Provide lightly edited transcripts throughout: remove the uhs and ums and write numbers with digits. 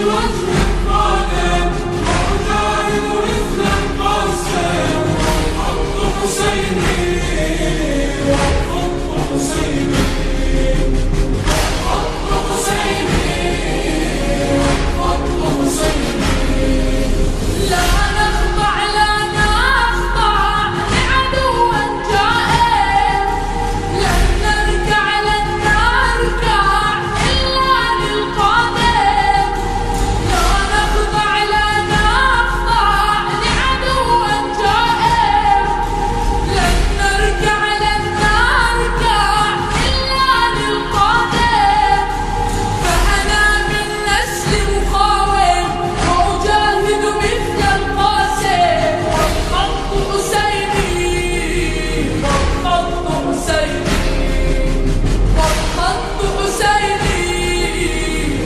بوجه الظالم وجاهد مثل القاسم والخط حسيني والخط حسيني والخط حسيني والخط حسيني لا نخضع لا نخضع لعدو جائر لن نركع إلا للقادم لا نخضع لا نخضع لعدو جائر لن نركع إلا للقادم فأنا من نسل مقاوم وأجاهد مثل القاسم والخط حسيني والخط حسيني والخط حسيني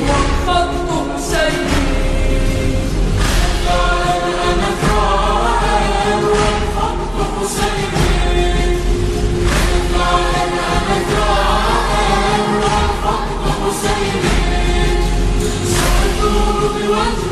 والخط حسيني أنا ثائر والخط حسيني أنا ثائر والخط حسيني سأدور بوجه